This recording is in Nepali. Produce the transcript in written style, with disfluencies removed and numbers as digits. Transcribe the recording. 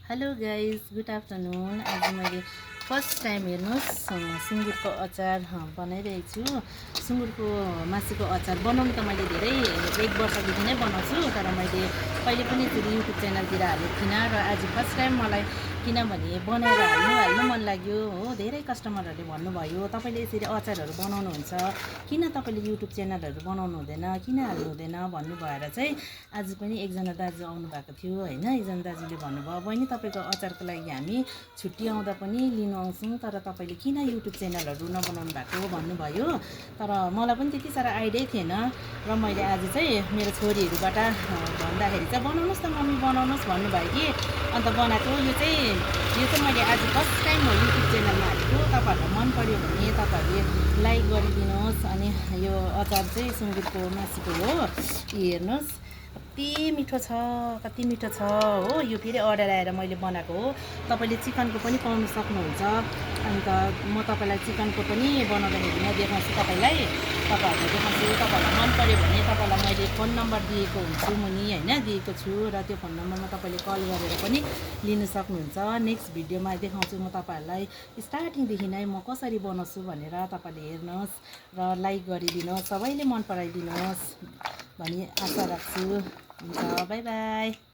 Hello guys, good afternoon. आज मैले फर्स्ट टाइम हेर्नुहोस् सुँगुरको अचार बनाइरहेको छु। सुँगुरको मासुको अचार बनाउनु त मैले धेरै 1 वर्षदेखि नै बनाउँछु, तर मैले कहिले पनि यसरी युट्युब च्यानलतिर हालेको थिइनँ र आज फर्स्ट टाइम मलाई किनभने बनाएर हाल्नु मन लाग्यो हो। धेरै कस्टमरहरूले भन्नुभयो तपाईँले यसरी अचारहरू बनाउनुहुन्छ, किन तपाईँले युट्युब च्यानलहरू बनाउनु हुँदैन, किन हाल्नु हुँदैन भन्नुभएर चाहिँ आज पनि एकजना दाजु आउनु भएको थियो होइन। एकजना दाजुले भन्नुभयो, बहिनी तपाईँको अचारको लागि हामी छुट्टी आउँदा पनि लिनु आउँछौँ, तर तपाईँले किन युट्युब च्यानलहरू नबनाउनु भएको भन्नुभयो। तर मलाई पनि त्यति साह्रो आइडिया थिएन र मैले आज चाहिँ मेरो छोरीहरूबाट भन्दाखेरि चाहिँ बनाउनुहोस् न मम्मी बनाउनुहोस् भन्नुभयो कि, अन्त बनाएको। यो चाहिँ मैले आज फर्स्ट टाइम हो युट्युब च्यानलमा हालेको। तपाईँहरूलाई मन पर्यो भने तपाईँहरूले लाइक गरिदिनुहोस्। अनि यो अचार चाहिँ सुँगुरको मासुको हो। हेर्नुहोस् कति मिठो छ हो। यो फेरि अर्डर आएर मैले बनाएको हो। तपाईँले चिकनको पनि पाउनु सक्नुहुन्छ। अन्त म तपाईँलाई चिकनको पनि बनाउँदाखेरि म देखाउँछु तपाईँलाई। तपाईँहरूलाई देखाउँछु। तपाईँहरूलाई मन पर्यो भने तपाईँलाई मैले फोन नम्बर दिएको हुन्छु मुनि होइन, दिएको छु, र त्यो फोन नम्बरमा तपाईँले कल गरेर पनि लिनु सक्नुहुन्छ। नेक्स्ट भिडियोमा देखाउँछु म तपाईँहरूलाई स्टार्टिङदेखि नै म कसरी बनाउँछु भनेर। तपाईँले हेर्नुहोस् र लाइक गरिदिनुहोस्, सबैले मन पराइदिनुहोस् भन्ने आशा राख्छु। हुन्छ, बाई बाई।